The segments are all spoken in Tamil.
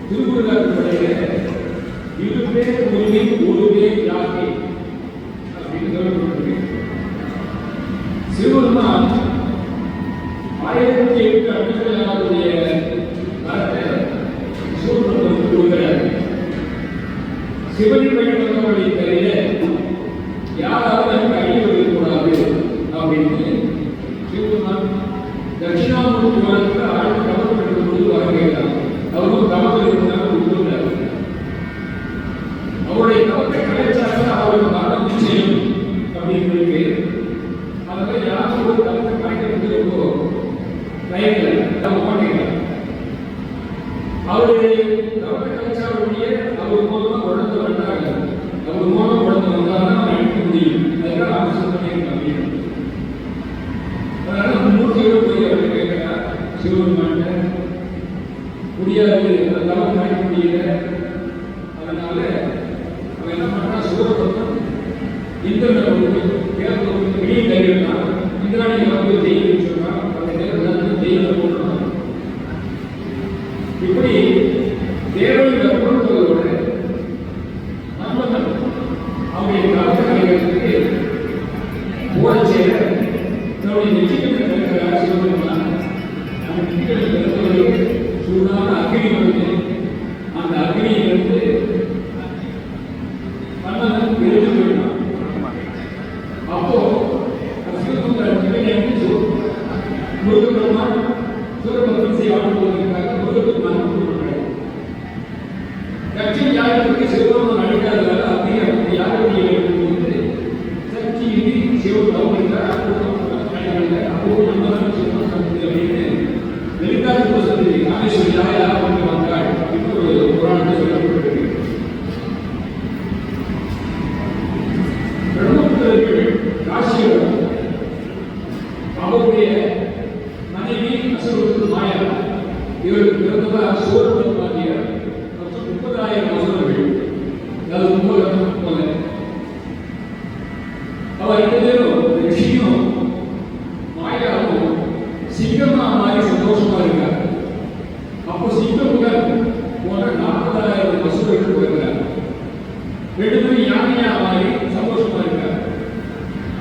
திருக்குறளுடைய இருபே உரிமை ஒருவே யாக்கை அப்படின்னு சொல்லப்பட்டிருக்கு. சிவபெருமான் 1008 அடிப்படையாளருடைய மரத்தை சூழ்நிலை கொடுக்கிறார். சிவனி வழிபடுவதை தவிர யாராவது எனக்கு அழிவதற்கூடாது அப்படின்னு சிவபெருமான் தட்சிணாமூர்த்தி வாழ்க்கை ஆழ்ந்த கவனம் எடுக்கும் பொழுது வரவேற்றார். அவரும் கவனம் இருந்தாலும் உட்கொண்டார். அவருடைய கவத்தை கலைச்சாக அவருக்கு மரணம் நிச்சயம் அப்படிங்கிறது. அதனால யாரும் ஒரு கவத்தை கலைக்கிறது ரொம்ப பயங்கர மாட்டேங்கிறார். அவருடைய கவத்தை கலைச்சாவுடைய அவர் மூலமா உடந்து வந்தாங்க. அவர் மூலம் உடந்து வந்தாலும் அழிக்க முடியும். அதனால அவசரம் பண்ணியிருக்காங்க. அதனால மூர்த்தியோடு போய் அவர் கேட்கிறார் சிவபெருமான முடியாது, அதெல்லாம் காட்ட முடியல. அதனால அவன் என்ன பண்ணா சூரபத்மன் இந்திரன் கேரளத்துக்கு வெளியே தருகிறான். இந்திராணி வந்து தெய்வம் சொல்றான். அந்த நேரத்தில் தெய்வம் போடுறான். இப்படி தேவனுடைய பொருட்களோட நம்மள அவருடைய கருத்துக்களுக்கு போட செய்ய நம்முடைய நெற்றிகள் இருக்கிற சிவபெருமான் அந்த நெற்றிகள் இருக்கிற சூடான அக்னி வந்து அந்த அக்னியிலிருந்து மன்னன் எழுந்து போயிட்டான். அப்போ முருகப்பெருமான் சூரபத்மன் செய்வான் போவதற்காக முருகப்பெருமான் கட்சி யாருக்கு சிவபெருமான் அழிக்காததால அப்படியே யாருடைய எழுதும்போது சக்தி சிவபெருமான் அப்போ நம்மதான் சிவபெருமான் அப்படின்னு வெளிக்காட்டு சொல்லி ராமேஸ்வரியாக யார் கொண்டு வந்தாள் அப்படின்னு ஒரு புராணத்தை சொல்லப்பட்டிருக்கு. பிரம்மபுத்திரர்கள் காசியில் அவருடைய மனைவி அசுரருக்கு மாயா இவருக்கு பிறந்ததாக சூரபத்மாதியர் மற்றும் 30,000 அசுரர்கள், அதாவது 30 போல. அவர் 2 பேரும் ரிஷியும் மாயாவும் சிங்கமா மாறி சந்தோஷமா இருக்கார். அப்போ சிங்கமுகன் போன்ற 40,000 அசுரர்கள் வருகிறார். 2 பேரும் யானையா மாறி சந்தோஷமா இருக்கார்.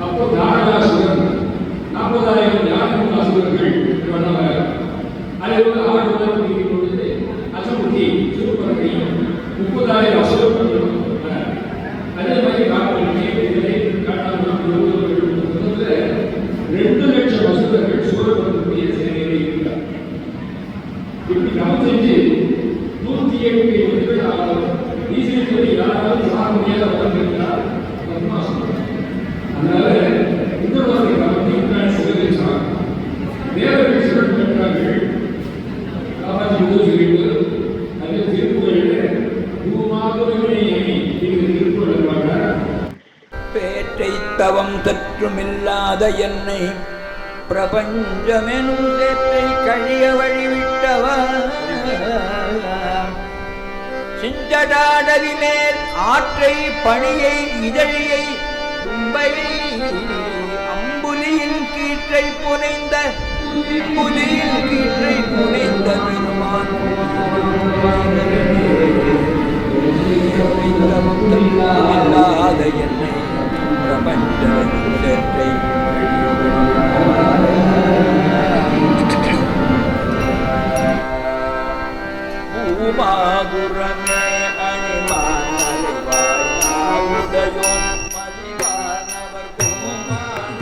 அப்போ தாரகாசுரன் 40,000 யானை அசுரர்கள் வந்தவர். அதில் ஒரு ஆடுதல் பொழுது அசமுத்தி சிறுபறவையும் 30,000 அசுரர்கள். அதே மாதிரி காட்டாளர்கள் 2 லட்சம் அசுரர்கள் சூரபத்மனுடைய சேவையில் இருக்கிறார். இப்படி கவனம் செஞ்சு 108 வருடங்கள் ஆகும். ஈஸ்வரி யாராவது சாக முடியாத வளர்ந்திருக்கிறார் பத்மாசுரன். அதனால இந்த மாதிரி கவனம் சிவகேசார் தேவர்கள் சிவன் பெற்றார்கள். காபாஜி சொல்லிட்டு அதே திருக்குறளில் பூமாதுரமே எண்ணி இந்த திருக்குறள் பாட்டார். பேற்றை தவம் தற்றுமில்லாத என்னை பிரபஞ்சமெனும் சேற்றை கழிய வழிவிட்டவா சிஞ்சடாடவி மேல் ஆற்றை பணியை இதழியை தும்பையை அம்புலியின் கீற்றை புனைந்த பெருமான் இல்லாத என்னை பிரபஞ்சமெனும் சேற்றை பூமாதுரமே அணிமானவாயுடையோன் மலிவானவர் பூமான்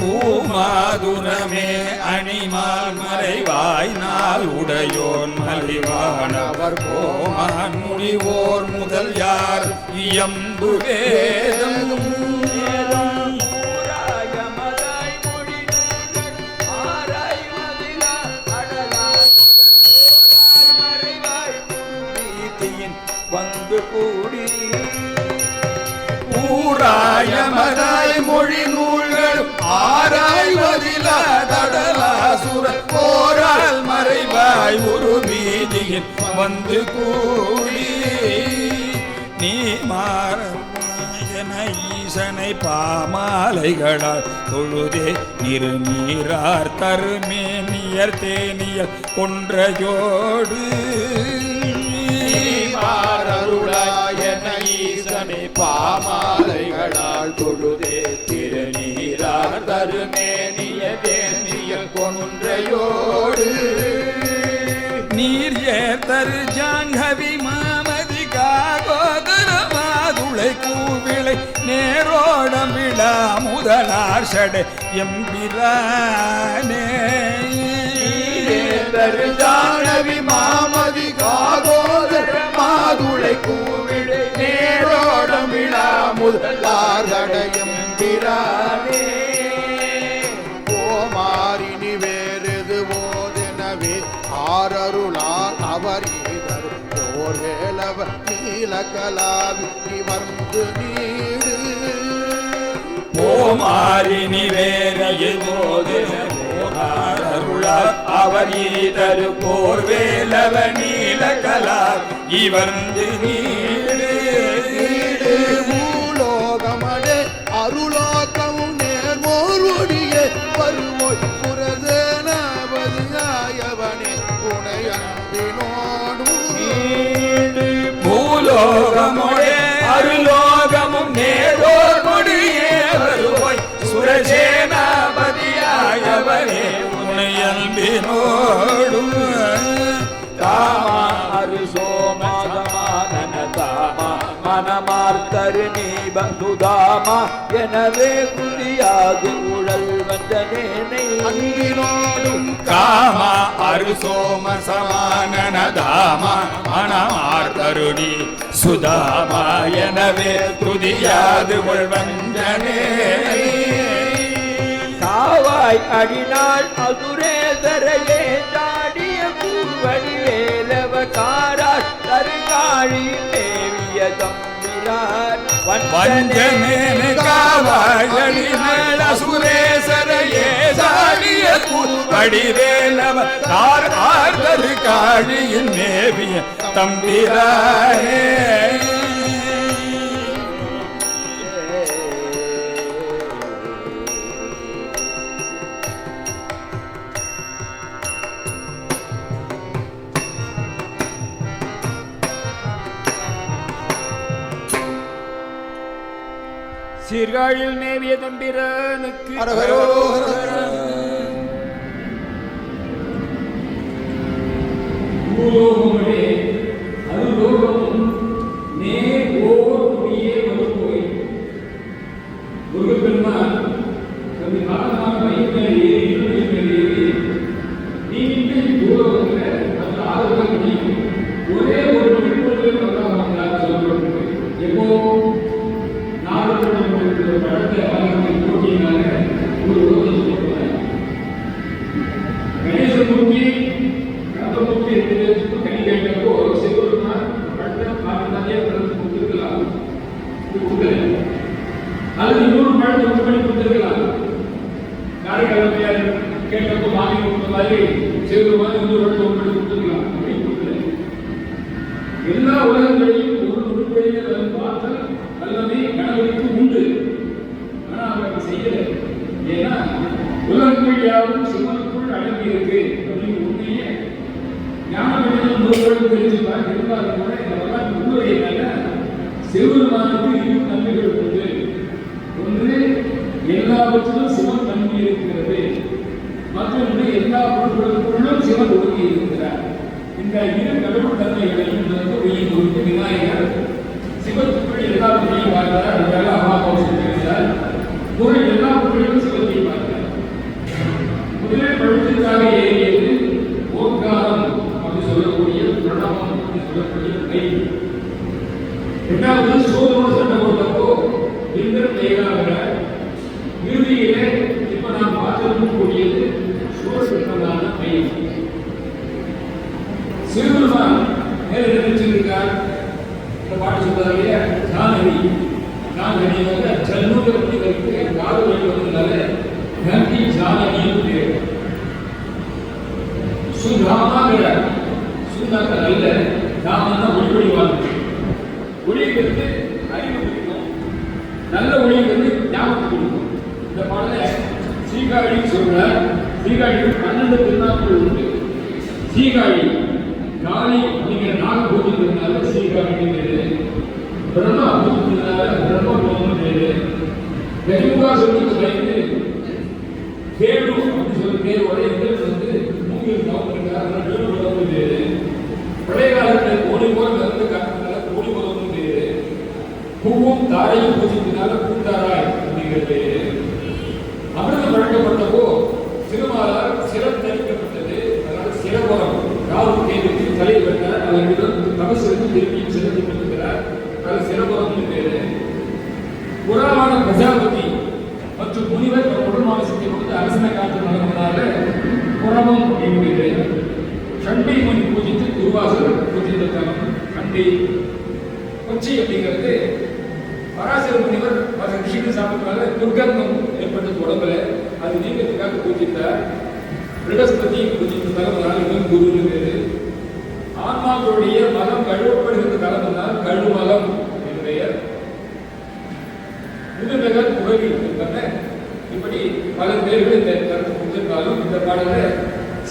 பூமாதுரமே அணிமால் மறைவாய் நாள் உடையோன் மலிவானவர் கோமான் முனிவோர் முதல் யார் இயம்பு வேதம் வந்து கூடி ஊராயமதாய் மொழி நூல்கள் ஆராய்வதிலாதடலாசுர போரால் மறைவாய் ஒரு மீதியில் வந்து கூடி நீ மாற ஈசனை பாமாலைகளால் தொழுதே நிருநீரார் தருமேனியர் தேனியர் கொன்றையோடு அருளாயன ஈசனை பாமாலைகளால் தொழுதே திருநீரார் தருமேனிய தேனிய கொன்றையோடு நீர் ஏத்தரு ஜாங்கவி மாமதி காகோதர மாதுளை கூவிளை நேரோடம் விழா முதலார் சடை எம்பிரானே ஜானவி மாமதி காகோதர மாதுளை கூவிளை நேரோடம் விழா முதலார் சடையம் பிரானே ஓமாரினி வேறுது போதெனவே ஆரருளார் அவர் ஈதர் போர் வேலவர் நீலகலாவி வந்து நீடு ஓமாரினி வேரையில் போது அருளார் அவர் ஈதரு போர் வேலவ நீலகலா இவர்ந்து நீடு பூலோகமடே அருளோகமும் நேர்மோருடைய வருவோய் புரதேனபதியாயவனே உனை அன்பினோடும் பூலோகமோடே அருலோகமும் நேரோர் முடியே வருவோய் சுரசேனாபதியாயவனே உனை அன்பினோடும் தாமா அரு சோமசமானன தாமா மனமார்த்தரு நீ பந்துதாமா எனவே குதியாது உழல் வந்தனேனை அன்பினோடும் காமா அரு சோம சமானன தாமா மனமார்த்தருணி சுதாமா எனவே துதியாது உள்வந்தனே காவாய் அடினாள் அதுரேதரையே தாடிய பூவடி வேலவ காரார் தருகாழி தேவிய தம்பிரார் வஞ்சனேன காவாயடி மேல சுரேசரையே சாடிய வடிவேலவ தார் ஆர்தரு காழியின் மேவிய தம்பிரானே சீர்காழில் மேவிய தம்பிரானுக்கு பூலோகமடே அருலோகமும் நேர் ஓர் முடியே வருவோய் முருகப்பெருமான் தன்னுடைய காலமாக மயில் மேல் ஏறி இருளில் மேல் ஏறி நீண்ட பூலோகத்தில் அந்த ஆறுதல் முடியும் ஒரே ஒரு விழுப்புரத்தில் வந்தார் சொல்லப்பட்டிருக்கு. எப்போ நாடுகளுடைய படத்தை ஆளுநரை போட்டியினால ஒரு யோசனை சொல்லுவாங்க. கணேசமூர்த்தி கந்தமூர்த்தி ரெண்டு கனி கேட்டப்போ சிவருமான் படத்தை பார்த்தாலே பிறந்து கொடுத்துருக்கலாம். அது இன்னொரு படத்தை உண்டு பண்ணி கொடுத்துருக்கலாம். காரைக்கால் கேட்டப்போ மாமி கொடுத்த மாதிரி சிவருமான் இன்னொரு படத்தை உண்டு பண்ணி கொடுத்துருக்கலாம். அப்படின்னு கொடுக்கல. எல்லா உலகங்களையும் ஒரு உருப்படியை பார்த்தால் எல்லாமே கணவனுக்கு உண்டு. ஆனா அவர் செய்யல. ஏன்னா உலகங்கள் யாரும் சிவனுக்குள் அடங்கி இருக்கு அப்படின்னு உண்மையே ஞானவெளியில் நூல்களும் தெரிஞ்சுப்பாங்க. இருந்தாலும் கூட இந்த வரலாற்று உண்மையினால சிவபெருமானுக்கு இரு தன்மைகள் உண்டு. ஒன்று எல்லாவற்றிலும் சிவன் தன்மை இருக்கிறது, மற்றொன்று எல்லா பொருட்களுக்குள்ளும் சிவன் ஒதுங்கி இருக்கிறார். இந்த இரு கடவுள் தன்மைகளையும் உயிர் விநாயகர் சிவத்துக்குள் எல்லா பொருளையும் பார்க்கிறார். அதுக்காக அம்மா பௌஷம் பேசுகிறார். பொருள் எல்லா பொருளையும் சிவத்தையும் பார்க்கிறார். முதலே பழுத்துக்காக ஏறியது ஓங்காரம் அப்படி சொல்லக்கூடிய பிரணவம் அப்படி சொல்லக்கூடிய கை. இரண்டாவது சோதரோடு சண்டை போட்டப்போ இந்திரன் ஏகாகிறார். இறுதியிலே இப்ப நாம் பார்த்திருக்கக்கூடியது சூழலான கை. சிவபெருமான் மேல நினைச்சிருக்கார். இந்த பாட்டு சொல்றாரு இல்லையா, ஜானகி ஜானகி வந்து ஜன்மபுரத்தி வைத்து காடு வழி வந்ததுனால கங்கி ஜானகின்னு பேர். சுதாமாங்கிற சுந்தாக்க நல்ல தாமன்னா ஒளிவடிவாங்க. ஒளிங்கிறது அறிவு பிடிக்கும், நல்ல ஒளிங்கிறது சீர்காழி 12 திருநாட்கள் உண்டு. சீர்காழி காளி அப்படிங்கிற நாக பூஜைக்கிறதுனால சீர்காழி பேரு, பிரம்மா பூஜைக்கிறதுனால பிரம்மபுரம் பேரு, கரிமுகா சொல்லி பயந்து கேடு அப்படின்னு சொல்லி பேர் உடைய வந்து மூங்கில் காவல்கிறார் வேடு பேரு. பழைய காலத்தில் கோடி போல நடந்து காட்டுறதுனால கோடி போலம் பேரு. பூவும் தாரையும் பூஜிக்கிறதுனால பூந்தாராய் அப்படிங்கிற பேரு. அமிர்தம் வழங்கப்பட்டப்போ திருமாலால் சிரம் தரிக்கப்பட்டது, அதனால சிரபுரம் காவு கேதுக்கு தலை வெட்டார். அவரிடம் தபசிலிருந்து திருப்பியும் சிறந்து கொண்டிருக்கிறார், அது சிரபுரம் பேரு. புறாவான பிரஜாபதி மற்றும் முனிவர் உடல்மானசத்தை கொடுத்து அரசனை காற்று நடந்ததால புறமும் அப்படிங்கிறது. சண்டை மணி பூஜித்து துர்வாசர் பூஜித்த தலம் சண்டை. கொச்சி அப்படிங்கிறது பராசர முனிவர் பல ரிஷிகள் சாப்பிட்டனால துர்கந்தம் ஏற்பட்டது உடம்புல, அது நீங்கிறதுக்காக பூஜித்தார். பிரகஸ்பதி பூஜித்த தலம் இன்னும் குரு பேரு. ஆன்மாக்களுடைய மலம் கழுவப்படுகின்ற தலம் என்றால் கழுமலம் என்று பெயர். முதுநகர் புகழி இப்படி பல பேர்கள் இந்த கருத்து கொடுத்திருந்தாலும் இந்த பாடல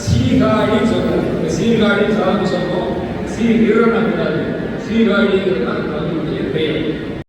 சீர்காழி சொல்றாங்க. இந்த சீர்காழி சார்ந்து சொல்றோம், சீர்கிரணம் கூடாது, சீர்காழிங்கிறது அதனுடைய பெயர்.